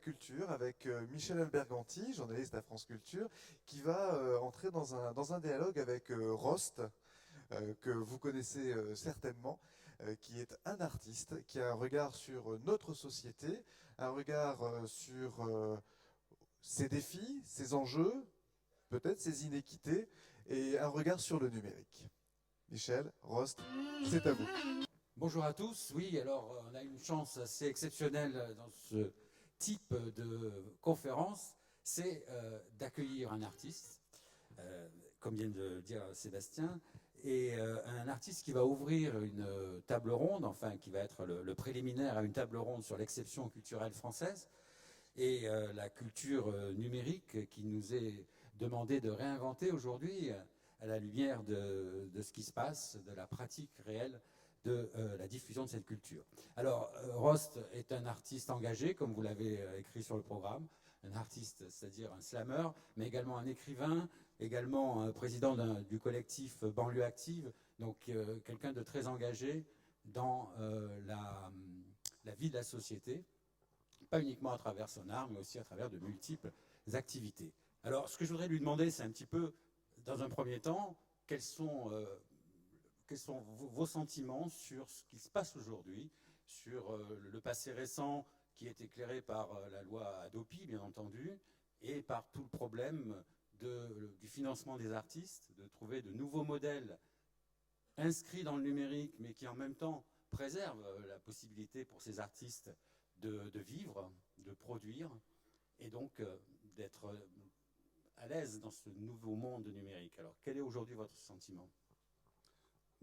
culture avec Michel Alberganti, journaliste à France Culture, qui va entrer dans un dialogue avec Rost, que vous connaissez certainement, qui est un artiste, qui a un regard sur notre société, un regard sur ses défis, ses enjeux, peut-être ses inéquités, et un regard sur le numérique. Michel, Rost, c'est à vous. Bonjour à tous. Oui, alors on a une chance assez exceptionnelle dans ce type de conférence, c'est d'accueillir un artiste, comme vient de le dire Sébastien, et un artiste qui va ouvrir une table ronde, enfin qui va être le préliminaire à une table ronde sur l'exception culturelle française et la culture numérique qui nous est demandé de réinventer aujourd'hui à la lumière de ce qui se passe, de la pratique réelle de la diffusion de cette culture. Alors, Rost est un artiste engagé, comme vous l'avez écrit sur le programme, un artiste, c'est-à-dire un slammer, mais également un écrivain, également un président du collectif Banlieue Active, donc quelqu'un de très engagé dans la vie de la société, pas uniquement à travers son art, mais aussi à travers de multiples activités. Alors, ce que je voudrais lui demander, c'est un petit peu, dans un premier temps, quels sont vos sentiments sur ce qui se passe aujourd'hui, sur le passé récent qui est éclairé par la loi Hadopi, bien entendu, et par tout le problème du financement des artistes, de trouver de nouveaux modèles inscrits dans le numérique, mais qui en même temps préservent la possibilité pour ces artistes de vivre, de produire, et donc d'être à l'aise dans ce nouveau monde numérique. Alors, quel est aujourd'hui votre sentiment ?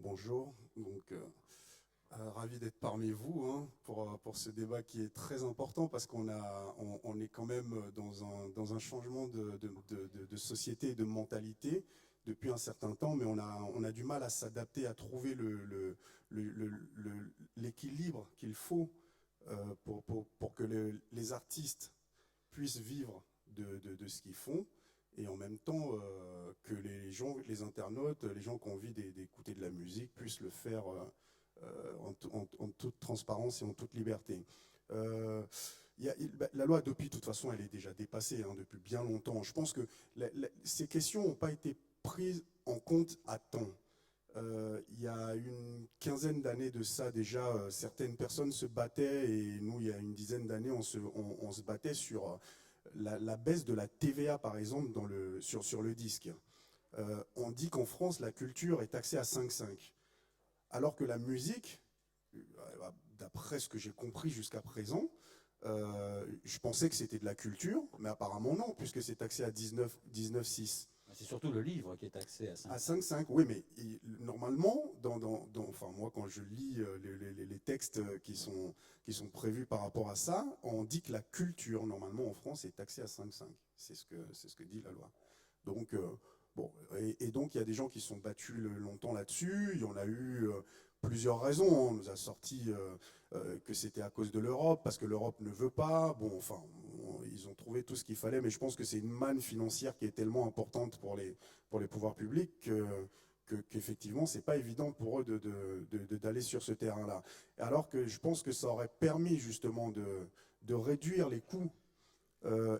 Bonjour, donc ravi d'être parmi vous pour ce débat qui est très important parce qu'on est quand même dans un changement de société et de mentalité depuis un certain temps, mais on a du mal à s'adapter, à trouver l'équilibre qu'il faut pour que les artistes puissent vivre de ce qu'ils font. Et en même temps que les gens, les internautes, les gens qui ont envie d'écouter de la musique puissent le faire en toute transparence et en toute liberté. La loi Hadopi, de toute façon, elle est déjà dépassée depuis bien longtemps. Je pense que ces questions n'ont pas été prises en compte à temps. Il y a une quinzaine d'années de ça déjà, certaines personnes se battaient et nous, il y a une dizaine d'années, on se battait sur la baisse de la TVA, par exemple, sur le disque. On dit qu'en France, la culture est taxée à 5,5. Alors que la musique, d'après ce que j'ai compris jusqu'à présent, je pensais que c'était de la culture, mais apparemment non, puisque c'est taxé à 19,6. C'est surtout le livre qui est taxé à 5,5. À 5,5, oui, mais normalement, enfin moi quand je lis les textes qui sont prévus par rapport à ça, on dit que la culture, normalement en France, est taxée à 5,5. C'est ce que dit la loi. Donc, bon, et donc il y a des gens qui se sont battus longtemps là-dessus. Il y en a eu plusieurs raisons. On nous a sorti que c'était à cause de l'Europe, parce que l'Europe ne veut pas. Bon, enfin, ils ont trouvé tout ce qu'il fallait, mais je pense que c'est une manne financière qui est tellement importante pour les pouvoirs publics qu'effectivement, c'est pas évident pour eux d'aller sur ce terrain-là. Alors que je pense que ça aurait permis justement de réduire les coûts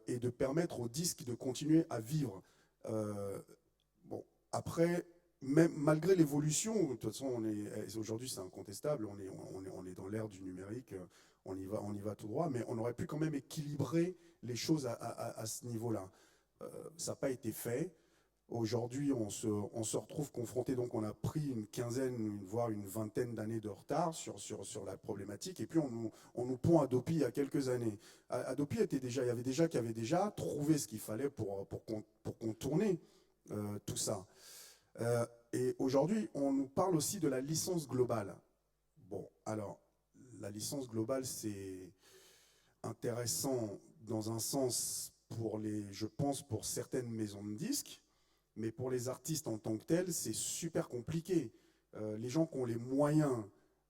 et de permettre aux disques de continuer à vivre. Bon, après, même malgré l'évolution, de toute façon, aujourd'hui c'est incontestable, on est dans l'ère du numérique, on y va tout droit, mais on aurait pu quand même équilibrer les choses à ce niveau-là. Ça n'a pas été fait. Aujourd'hui, on se retrouve confronté, donc on a pris une quinzaine, voire une vingtaine d'années de retard sur la problématique, et puis on nous pond Hadopi il y a quelques années. Hadopi il y avait déjà trouvé ce qu'il fallait pour contourner tout ça. Et aujourd'hui, on nous parle aussi de la licence globale. Bon, alors, la licence globale, c'est intéressant dans un sens je pense, pour certaines maisons de disques, mais pour les artistes en tant que tels, c'est super compliqué. Les gens qui ont les moyens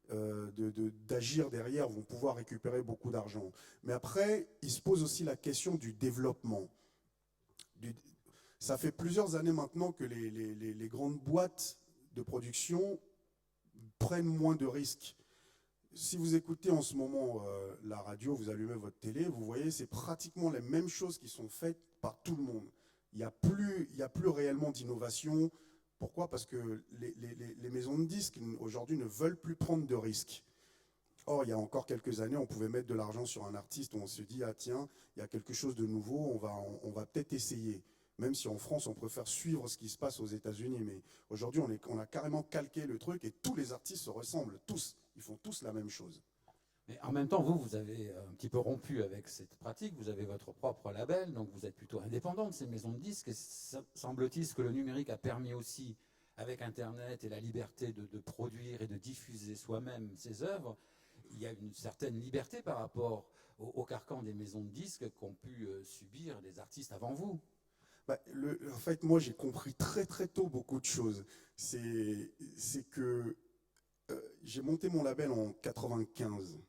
d'agir derrière vont pouvoir récupérer beaucoup d'argent. Mais après, il se pose aussi la question du développement. Ça fait plusieurs années maintenant que les grandes boîtes de production prennent moins de risques. si vous écoutez en ce moment la radio, vous allumez votre télé, vous voyez, c'est pratiquement les mêmes choses qui sont faites par tout le monde. Il n'y a plus réellement d'innovation. Pourquoi? Parce que les maisons de disques aujourd'hui ne veulent plus prendre de risques. Or, il y a encore quelques années, on pouvait mettre de l'argent sur un artiste où on se dit, ah tiens, il y a quelque chose de nouveau, on va peut-être essayer. Même si en France, on préfère suivre ce qui se passe aux États-Unis. Mais aujourd'hui, on a carrément calqué le truc et tous les artistes se ressemblent, tous. Ils font tous la même chose. Mais en même temps, vous avez un petit peu rompu avec cette pratique, vous avez votre propre label, donc vous êtes plutôt indépendant de ces maisons de disques. Et semble-t-il que le numérique a permis aussi, avec Internet et la liberté de produire et de diffuser soi-même ses œuvres, il y a une certaine liberté par rapport au carcan des maisons de disques qu'ont pu subir les artistes avant vous. Bah, en fait, moi, j'ai compris très très tôt beaucoup de choses. C'est que j'ai monté mon label en 95.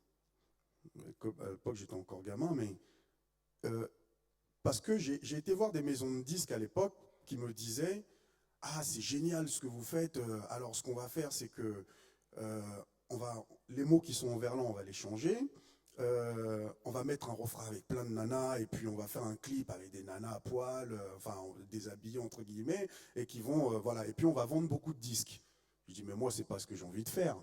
À l'époque, j'étais encore gamin, mais parce que j'ai été voir des maisons de disques à l'époque qui me disaient « Ah, c'est génial ce que vous faites. Alors, ce qu'on va faire, c'est que les mots qui sont en verlan, on va les changer. On va mettre un refrain avec plein de nanas et puis on va faire un clip avec des nanas à poil, enfin déshabillées entre guillemets, et qui vont, voilà. Et puis on va vendre beaucoup de disques. » Je dis « Mais moi, c'est pas ce que j'ai envie de faire. »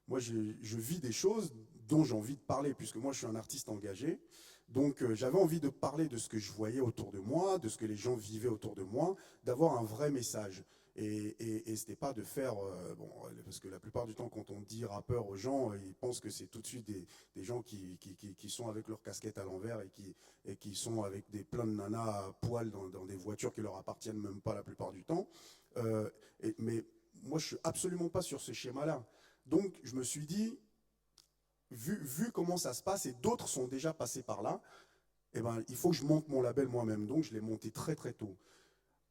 Moi, je vis des choses dont j'ai envie de parler, puisque moi, je suis un artiste engagé. Donc, j'avais envie de parler de ce que je voyais autour de moi, de ce que les gens vivaient autour de moi, d'avoir un vrai message. Et c'était pas de faire... bon, parce que la plupart du temps, quand on dit rappeur aux gens, ils pensent que c'est tout de suite des gens qui sont avec leur casquette à l'envers et qui sont avec plein de nanas à poil dans des voitures qui leur appartiennent même pas la plupart du temps. Mais moi, je suis absolument pas sur ce schéma-là. Donc, je me suis dit, vu comment ça se passe, et d'autres sont déjà passés par là, eh ben, il faut que je monte mon label moi-même. Donc, je l'ai monté très, très tôt.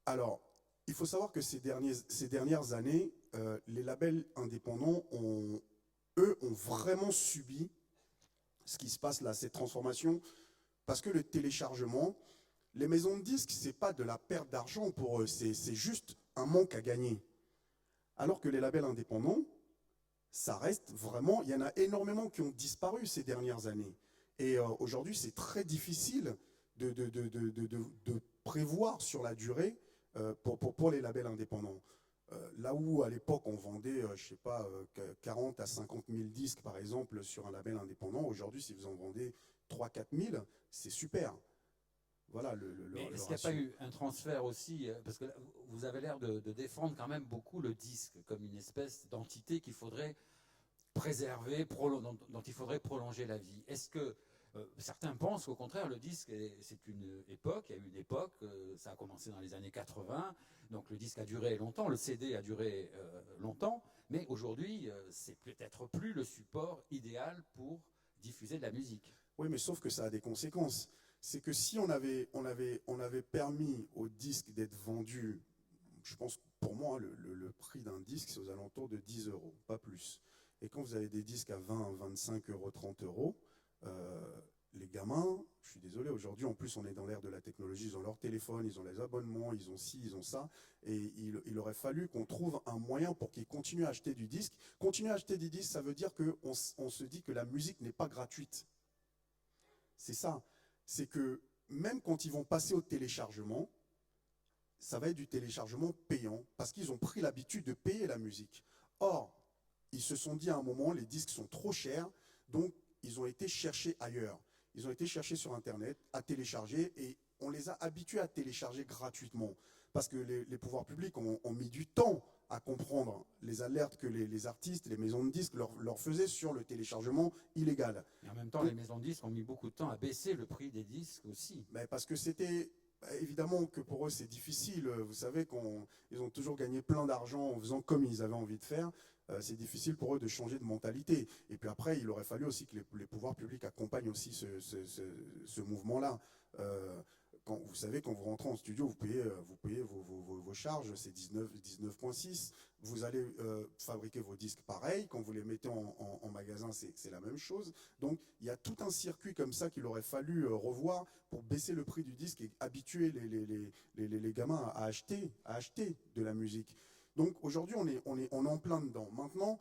Alors, il faut savoir que ces dernières années, les labels indépendants, eux, ont vraiment subi ce qui se passe là, cette transformation, parce que le téléchargement, les maisons de disques, c'est pas de la perte d'argent pour eux, c'est juste un manque à gagner. Alors que les labels indépendants, ça reste vraiment, il y en a énormément qui ont disparu ces dernières années. Et aujourd'hui, c'est très difficile de prévoir sur la durée pour les labels indépendants. Là où à l'époque on vendait, je sais pas, 40 à 50 000 disques par exemple sur un label indépendant, aujourd'hui si vous en vendez 3-4 000, c'est super. Voilà Mais est-ce qu'il n'y a pas eu un transfert aussi, parce que vous avez l'air de défendre quand même beaucoup le disque comme une espèce d'entité qu'il faudrait préserver, dont il faudrait prolonger la vie. Est-ce que certains pensent qu'au contraire le disque c'est une époque, il y a eu une époque, ça a commencé dans les années 80, donc le disque a duré longtemps, le CD a duré longtemps, mais aujourd'hui c'est peut-être plus le support idéal pour diffuser de la musique. Oui, mais sauf que ça a des conséquences. C'est que si on avait permis au disque d'être vendu, je pense que pour moi, le prix d'un disque, c'est aux alentours de 10 euros, pas plus. Et quand vous avez des disques à 20, 25 euros, 30 euros, les gamins, je suis désolé, aujourd'hui, en plus, on est dans l'ère de la technologie, ils ont leur téléphone, ils ont les abonnements, ils ont ci, ils ont ça, et il aurait fallu qu'on trouve un moyen pour qu'ils continuent à acheter du disque. Continuer à acheter des disques, ça veut dire qu'on se dit que la musique n'est pas gratuite. C'est ça. C'est que même quand ils vont passer au téléchargement, ça va être du téléchargement payant, parce qu'ils ont pris l'habitude de payer la musique. Or, ils se sont dit à un moment, les disques sont trop chers, donc ils ont été cherchés ailleurs. Ils ont été cherchés sur Internet, à télécharger, et on les a habitués à télécharger gratuitement. Parce que les pouvoirs publics ont mis du temps à comprendre les alertes que les artistes, les maisons de disques leur faisaient sur le téléchargement illégal. Et en même temps, les maisons de disques ont mis beaucoup de temps à baisser le prix des disques aussi. Mais parce que c'était... Évidemment que pour eux c'est difficile, vous savez qu'ils ont toujours gagné plein d'argent en faisant comme ils avaient envie de faire, c'est difficile pour eux de changer de mentalité. Et puis après, il aurait fallu aussi que les pouvoirs publics accompagnent aussi ce mouvement-là. Vous savez, quand vous rentrez en studio, vous payez vos charges, c'est 19,6. Vous allez fabriquer vos disques pareil. Quand vous les mettez en magasin, c'est la même chose. Donc, il y a tout un circuit comme ça qu'il aurait fallu revoir pour baisser le prix du disque et habituer les gamins à acheter de la musique. Donc aujourd'hui, on est en plein dedans. Maintenant,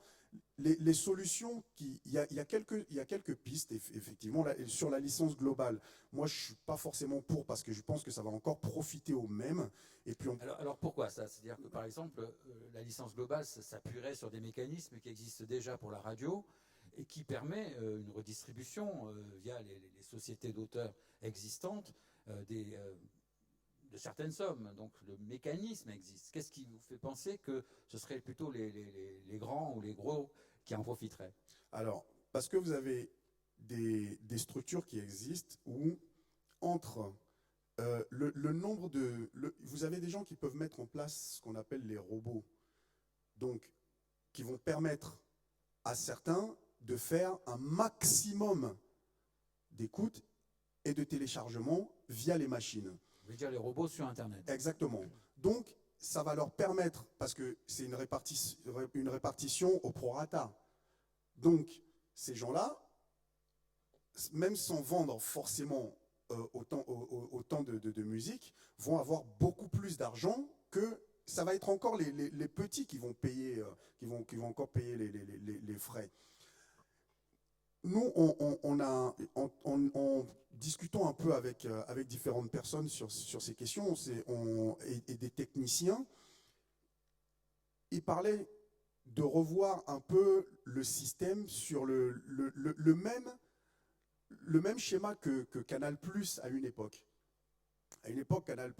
les solutions, il y a quelques pistes, effectivement, là, sur la licence globale. Moi, je ne suis pas forcément pour, parce que je pense que ça va encore profiter aux mêmes. Et puis alors pourquoi ça? C'est-à-dire que par exemple, la licence globale s'appuierait sur des mécanismes qui existent déjà pour la radio et qui permet une redistribution via les sociétés d'auteurs existantes de certaines sommes. Donc le mécanisme existe. Qu'est-ce qui vous fait penser que ce seraient plutôt les grands ou les gros qui en profiteraient? Alors, parce que vous avez des structures qui existent où, entre le nombre de... vous avez des gens qui peuvent mettre en place ce qu'on appelle les robots, donc qui vont permettre à certains de faire un maximum d'écoute et de téléchargement via les machines. Vous voulez dire les robots sur Internet? Exactement. Donc, ça va leur permettre, parce que c'est une répartition au prorata. Donc, ces gens-là, même sans vendre forcément autant de musique, vont avoir beaucoup plus d'argent que ça va être encore les petits qui vont payer, qui vont encore payer les frais. Nous, en discutant un peu avec différentes personnes sur ces questions et des techniciens, ils parlaient de revoir un peu le système sur le même schéma que Canal+ à une époque. À une époque, Canal+,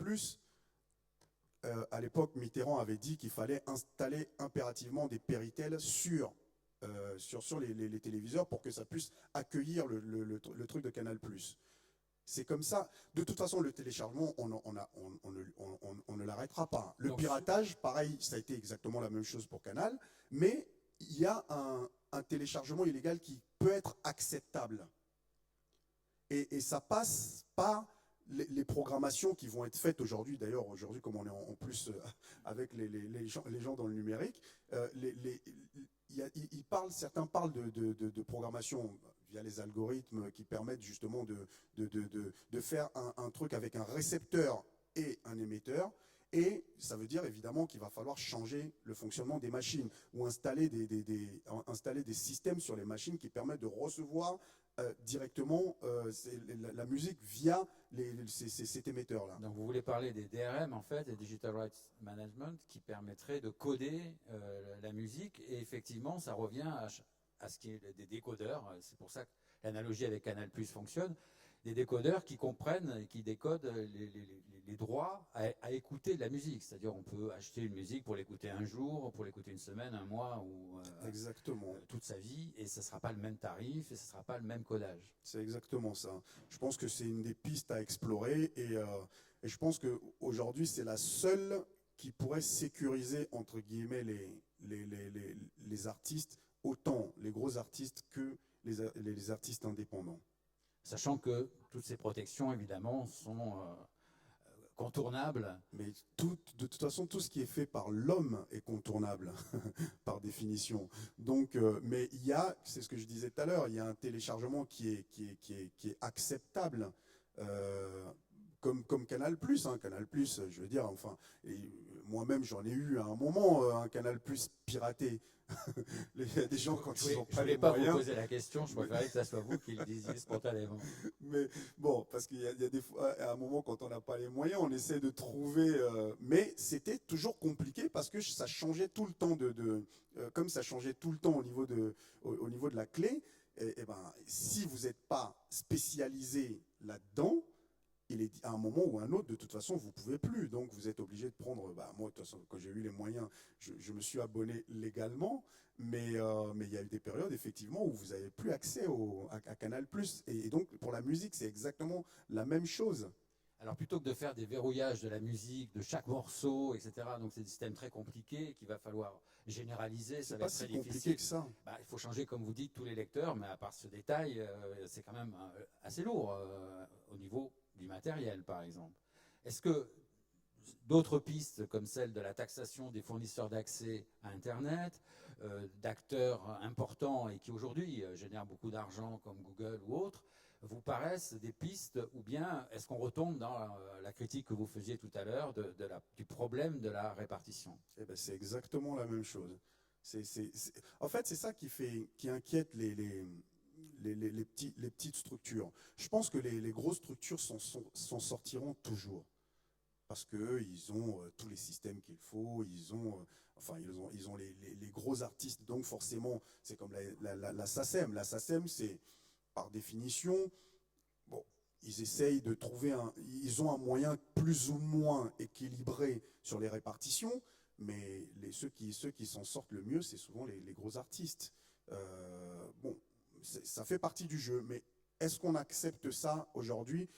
à l'époque, Mitterrand avait dit qu'il fallait installer impérativement des Péritel sur les téléviseurs pour que ça puisse accueillir le truc de Canal+. C'est comme ça. De toute façon, le téléchargement, on ne l'arrêtera pas. Le piratage, pareil, ça a été exactement la même chose pour Canal, mais il y a un téléchargement illégal qui peut être acceptable. Et ça passe par les programmations qui vont être faites aujourd'hui. D'ailleurs, aujourd'hui, comme on est en plus avec les gens dans le numérique, certains parlent de programmation via les algorithmes qui permettent justement de faire un truc avec un récepteur et un émetteur. Et ça veut dire évidemment qu'il va falloir changer le fonctionnement des machines ou installer des systèmes sur les machines qui permettent de recevoir directement la musique via cet émetteur-là. Donc vous voulez parler des DRM en fait, des Digital Rights Management, qui permettraient de coder la musique, et effectivement ça revient à ce qui est des décodeurs. C'est pour ça que l'analogie avec Canal+ fonctionne. Des décodeurs qui comprennent et qui décodent les droits à écouter de la musique. C'est-à-dire on peut acheter une musique pour l'écouter un jour, pour l'écouter une semaine, un mois ou exactement. Toute sa vie, et ce ne sera pas le même tarif et ce ne sera pas le même codage. C'est exactement ça. Je pense que c'est une des pistes à explorer et je pense qu'aujourd'hui c'est la seule qui pourrait sécuriser entre guillemets les artistes, autant les gros artistes que les artistes indépendants. Sachant que toutes ces protections, évidemment, sont contournables. Mais de toute façon, tout ce qui est fait par l'homme est contournable, par définition. Donc, mais il y a, c'est ce que je disais tout à l'heure, il y a un téléchargement qui est acceptable, comme Canal+. Canal+, je veux dire, enfin, moi-même, j'en ai eu à un moment un Canal+ piraté. Il y a des gens quand ils n'ont pas les moyens. Je ne voulais pas vous poser la question, je préférais que ça soit vous qui le disiez spontanément. Mais bon, parce qu'il y a des fois, à un moment, quand on n'a pas les moyens, on essaie de trouver. Mais c'était toujours compliqué parce que ça changeait tout le temps comme ça changeait tout le temps au niveau de la clé. Et ben, si vous n'êtes pas spécialisé là-dedans, il est à un moment ou à un autre, de toute façon, vous ne pouvez plus. Donc, vous êtes obligé de prendre... moi, de toute façon, quand j'ai eu les moyens, je me suis abonné légalement. Mais il y a eu des périodes, effectivement, où vous n'avez plus accès à Canal+. Et donc, pour la musique, c'est exactement la même chose. Alors, plutôt que de faire des verrouillages de la musique, de chaque morceau, etc., donc c'est des systèmes très compliqués qu'il va falloir généraliser, ça va être très difficile. C'est pas si compliqué que ça. Il faut changer, comme vous dites, tous les lecteurs, mais à part ce détail, c'est quand même assez lourd au niveau du matériel, par exemple. Est-ce que d'autres pistes, comme celle de la taxation des fournisseurs d'accès à Internet, d'acteurs importants et qui aujourd'hui génèrent beaucoup d'argent, comme Google ou autres, vous paraissent des pistes, ou bien est-ce qu'on retombe dans la critique que vous faisiez tout à l'heure du problème de la répartition? Eh ben, c'est exactement la même chose. En fait, c'est ça qui inquiète les petites structures. Je pense que les grosses structures s'en sortiront toujours. Parce qu'eux, ils ont tous les systèmes qu'il faut, ils ont les gros artistes. Donc forcément, c'est comme la SACEM. La SACEM, c'est par définition, bon, ils essayent de trouver ils ont un moyen plus ou moins équilibré sur les répartitions, mais ceux qui s'en sortent le mieux, c'est souvent les gros artistes. Bon, ça fait partie du jeu, mais est-ce qu'on accepte ça aujourd'hui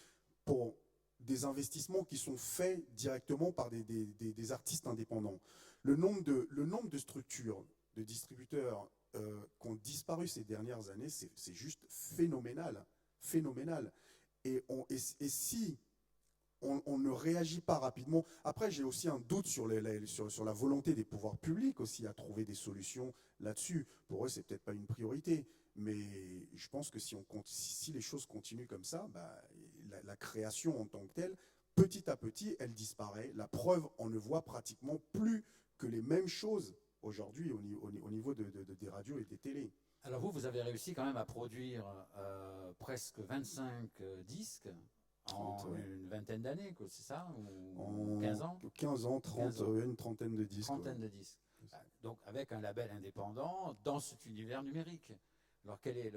pour des investissements qui sont faits directement par des artistes indépendants? Le nombre de structures, de distributeurs qui ont disparu ces dernières années, c'est juste phénoménal. Phénoménal. Et si on ne réagit pas rapidement. Après, j'ai aussi un doute sur la volonté des pouvoirs publics aussi à trouver des solutions là-dessus. Pour eux, c'est peut-être pas une priorité. Mais je pense que si les choses continuent comme ça, bah, la création en tant que telle, petit à petit, elle disparaît. La preuve, on ne voit pratiquement plus que les mêmes choses aujourd'hui au niveau des radios et des télés. Alors vous avez réussi quand même à produire presque 25 disques 30, en ouais. une vingtaine d'années, c'est ça? Ou En 15 ans? 15 ans, 30, 15 ans. une trentaine de disques. Trentaine de disques. Donc avec un label indépendant dans cet univers numérique. Alors quel est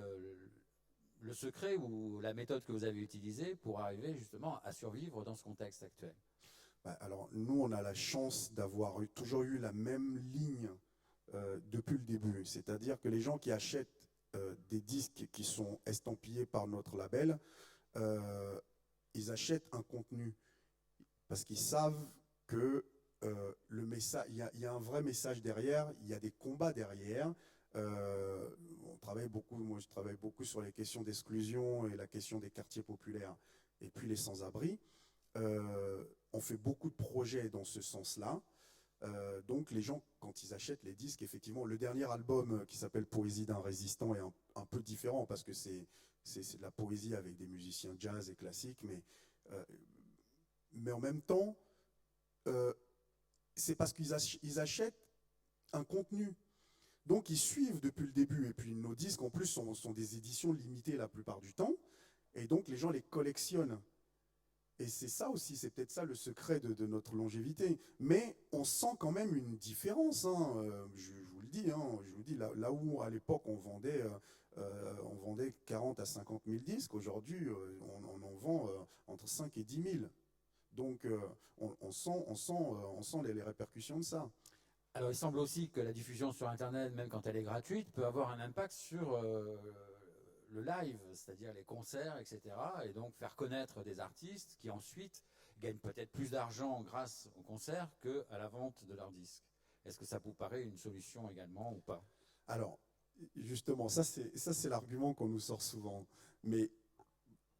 le secret ou la méthode que vous avez utilisée pour arriver justement à survivre dans ce contexte actuel? Alors nous, on a la chance d'avoir toujours eu la même ligne depuis le début. C'est-à-dire que les gens qui achètent des disques qui sont estampillés par notre label, ils achètent un contenu parce qu'ils savent que le message, il y a un vrai message derrière, il y a des combats derrière. On travaille beaucoup, moi je travaille beaucoup sur les questions d'exclusion et la question des quartiers populaires et puis les sans-abri. On fait beaucoup de projets dans ce sens-là. Donc les gens, quand ils achètent les disques, effectivement, le dernier album qui s'appelle Poésie d'un résistant est un peu différent parce que c'est de la poésie avec des musiciens jazz et classiques, mais en même temps, c'est parce qu'ils achètent un contenu. Donc ils suivent depuis le début. Et puis nos disques, en plus, sont des éditions limitées la plupart du temps. Et donc les gens les collectionnent. Et c'est ça aussi, c'est peut-être ça le secret de notre longévité. Mais on sent quand même une différence. Hein. Je vous le dis, là où à l'époque on vendait 40 à 50 000 disques, aujourd'hui on en vend entre 5 et 10 000. Donc on sent les répercussions de ça. Alors il semble aussi que la diffusion sur Internet, même quand elle est gratuite, peut avoir un impact sur le live, c'est-à-dire les concerts, etc. Et donc faire connaître des artistes qui ensuite gagnent peut-être plus d'argent grâce aux concerts qu'à la vente de leurs disques. Est-ce que ça vous paraît une solution également ou pas? Alors, justement, ça c'est l'argument qu'on nous sort souvent. Mais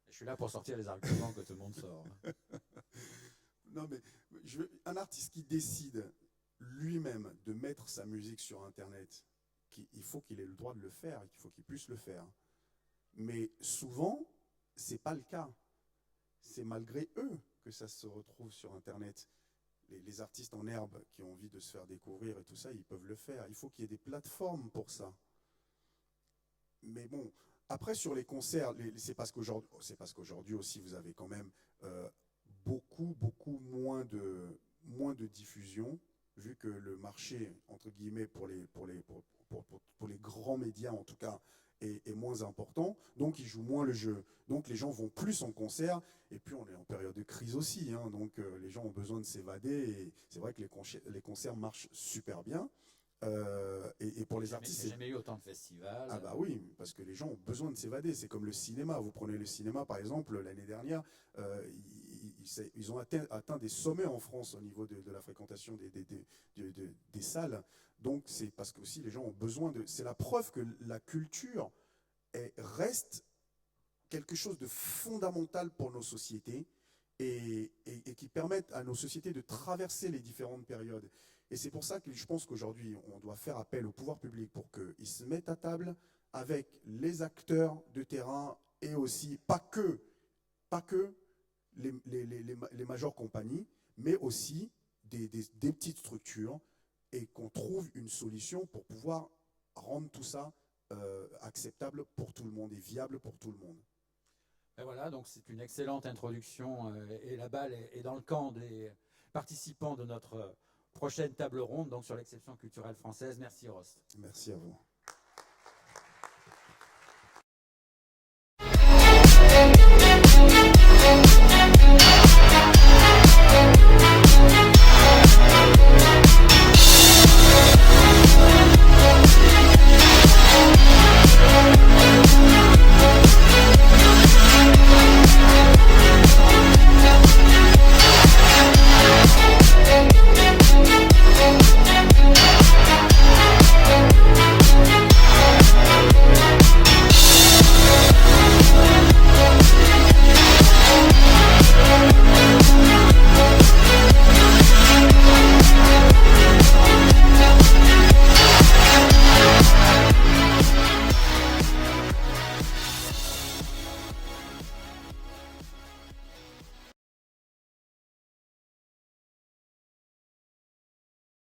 je suis là pour sortir les arguments que tout le monde sort. Non, mais un artiste qui décide lui-même de mettre sa musique sur Internet, il faut qu'il ait le droit de le faire, il faut qu'il puisse le faire. Mais souvent, c'est pas le cas. C'est malgré eux que ça se retrouve sur Internet. Les artistes en herbe qui ont envie de se faire découvrir et tout ça, ils peuvent le faire. Il faut qu'il y ait des plateformes pour ça. Mais bon, après sur les concerts, c'est parce qu'aujourd'hui aussi vous avez quand même beaucoup moins de diffusion, vu que le marché, entre guillemets, pour les grands médias en tout cas, est moins important, donc ils jouent moins le jeu. Donc les gens vont plus en concert, et puis on est en période de crise aussi, hein, donc les gens ont besoin de s'évader, et c'est vrai que les concerts marchent super bien. Et pour les artistes, j'ai jamais eu autant de festivals. Ah bah oui, parce que les gens ont besoin de s'évader. C'est comme le cinéma. Vous prenez le cinéma, par exemple, l'année dernière, ils ont atteint des sommets en France au niveau de la fréquentation des salles. Donc c'est parce que aussi les gens ont besoin de... C'est la preuve que la culture reste quelque chose de fondamental pour nos sociétés et qui permettent à nos sociétés de traverser les différentes périodes. Et c'est pour ça que je pense qu'aujourd'hui, on doit faire appel au pouvoir public pour qu'ils se mettent à table avec les acteurs de terrain et aussi pas que les majeures compagnies, mais aussi des petites structures, et qu'on trouve une solution pour pouvoir rendre tout ça acceptable pour tout le monde et viable pour tout le monde. Et voilà, donc c'est une excellente introduction et la balle est dans le camp des participants de notre prochaine table ronde donc sur l'exception culturelle française. Merci Rost. Merci à vous.